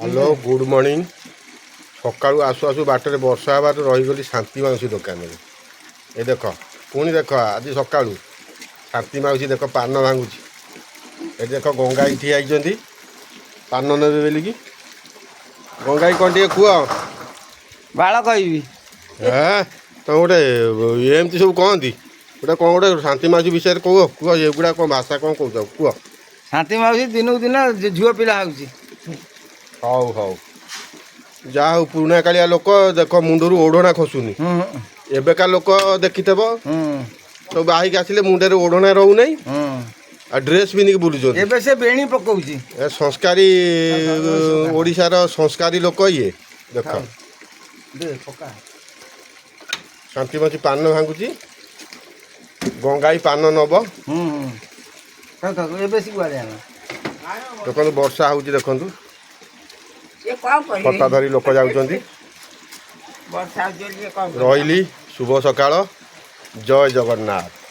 Hello good morning सकाळू आसु आसु water वर्षा हबार रहीगली शांति माउसी दुकान में ये देख पुणी देख आज सकाळू शांति माउसी देख पान भांगुची ये देख गंगाई ठिया पान नेबे बोलिकी गंगाई कौन टे कह बाल कह तुम गोटे एमती सब कहती गोटे कौन गोटे शांति माउसी विषय कह कह ये गुड़ा कौन भाषा कौन कह कह शांति माउसी दिन दिन झील पिला होगी हौ हौ जा हूँ पुरुଣା कालिया लोक देख मुंडरू ओढ़ना खसुनी एबेका लोक देखिथेब तो बाहिक आसिले मुंडे ओढ़ना रोना आ ड्रेस पिंधिक बुलुचन एबे से बेणी पकाउची संस्कारी ओडिशार संस्कारी लोक ये देख शांति माची पान भांगुची गंगाई पान नब देखो वर्षा हूँ देखु छता धरी लोक जाऊँगी रही शुभ सकाळ जय जगन्नाथ।